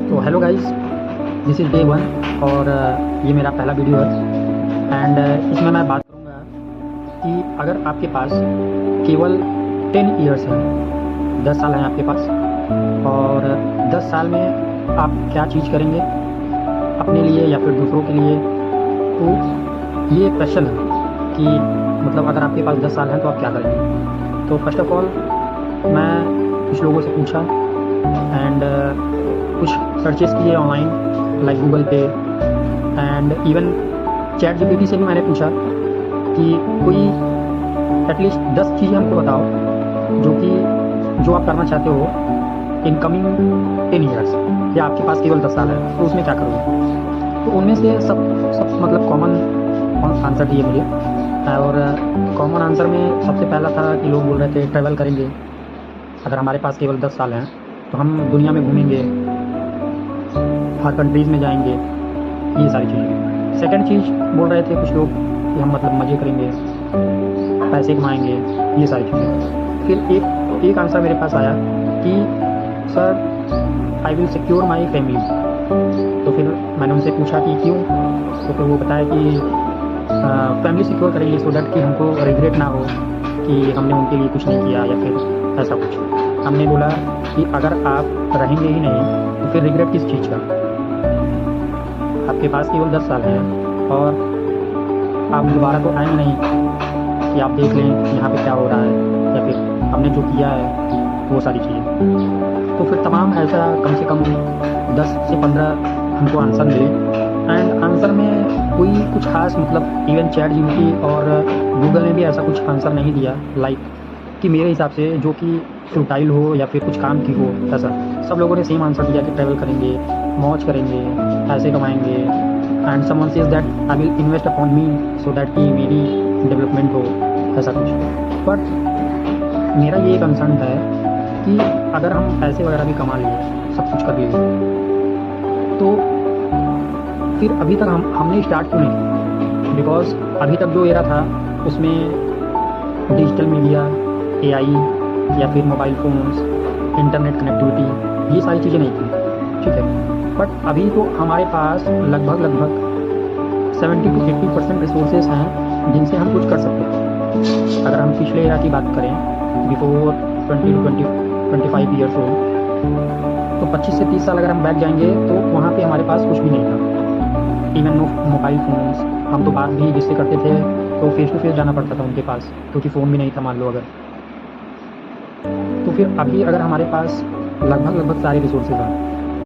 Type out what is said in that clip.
तो hello guys, this is day one और ये मेरा पहला वीडियो है। एंड इसमें मैं बात करूँगा कि अगर आपके पास केवल 10 ईयर्स हैं, 10 साल हैं आपके पास, और 10 साल में आप क्या चीज़ करेंगे अपने लिए या फिर दूसरों के लिए। तो ये क्वेश्चन है कि मतलब अगर आपके पास 10 साल हैं तो आप क्या करेंगे। तो फर्स्ट ऑफ ऑल मैं कुछ लोगों से पूछा एंड कुछ सर्चेस किए ऑनलाइन लाइक गूगल पे एंड इवन चैट जीपीटी से भी मैंने पूछा कि कोई एटलीस्ट 10 चीज़ें हमको बताओ जो आप करना चाहते हो इन कमिंग 10 ईयर्स, या आपके पास केवल 10 साल है तो उसमें क्या करोगे। तो उनमें से सब मतलब कॉमन आंसर दिए मुझे, और कॉमन आंसर में सबसे पहला था कि लोग बोल रहे थे ट्रैवल करेंगे। अगर हमारे पास केवल 10 साल हैं तो हम दुनिया में घूमेंगे, हर कंट्रीज़ में जाएंगे, ये सारी चीज़ें। सेकंड चीज़ बोल रहे थे कुछ लोग कि हम मतलब मज़े करेंगे, पैसे कमाएंगे, ये सारी चीज़ें। फिर एक आंसर मेरे पास आया कि sir I will secure my family. तो फिर मैंने उनसे पूछा कि क्यों। तो फिर वो बताया कि फैमिली सिक्योर करेंगे सो डैट कि हमको रिग्रेट ना हो कि हमने उनके लिए कुछ नहीं किया या फिर ऐसा कुछ। हमने बोला कि अगर आप रहेंगे ही नहीं तो फिर रिग्रेट किस चीज़ का। आपके पास केवल 10 साल हैं और आप दोबारा तो आएंगे नहीं कि आप देख लें यहाँ पे क्या हो रहा है या फिर हमने जो किया है वो सारी चीज़ें। तो फिर तमाम ऐसा कम से कम 10 से 15 हमको आंसर मिले। एंड आंसर में कोई कुछ खास मतलब इवन चैट जीपीटी और गूगल ने भी ऐसा कुछ आंसर नहीं दिया लाइक कि मेरे हिसाब से जो कि फ्रूटाइल हो या फिर कुछ काम की हो। ऐसा सब लोगों ने सेम आंसर दिया कि ट्रैवल करेंगे, मौज करेंगे, पैसे कमाएंगे, and someone says that I will invest upon me so that कि मेरी डेवलपमेंट हो, ऐसा कुछ। बट मेरा ये कंसर्न है कि अगर हम पैसे वगैरह भी कमा लिए, सब कुछ कर लिए, तो फिर अभी तक हमने स्टार्ट क्यों नहीं। बिकॉज अभी तक जो एरा था उसमें डिजिटल मीडिया, एआई या फिर मोबाइल फ़ोन्स, इंटरनेट कनेक्टिविटी, ये सारी चीज़ें नहीं थी, ठीक है। बट अभी तो हमारे पास लगभग 70 to 80% रिसोर्सेज हैं जिनसे हम कुछ कर सकते हैं। अगर हम पिछले एरा की बात करें, बिफोर 20 to 25 ईयर्स ओल्ड, तो 25 से 30 साल अगर हम बैक जाएंगे तो वहाँ पे हमारे पास कुछ भी नहीं था। इवन नो मोबाइल फ़ोन्स, हम तो बात भी जिससे करते थे तो फेस टू फेस जाना पड़ता था उनके पास, क्योंकि फ़ोन भी नहीं था मान लो अगर। तो फिर अभी अगर हमारे पास लगभग सारे रिसोर्सेज हैं,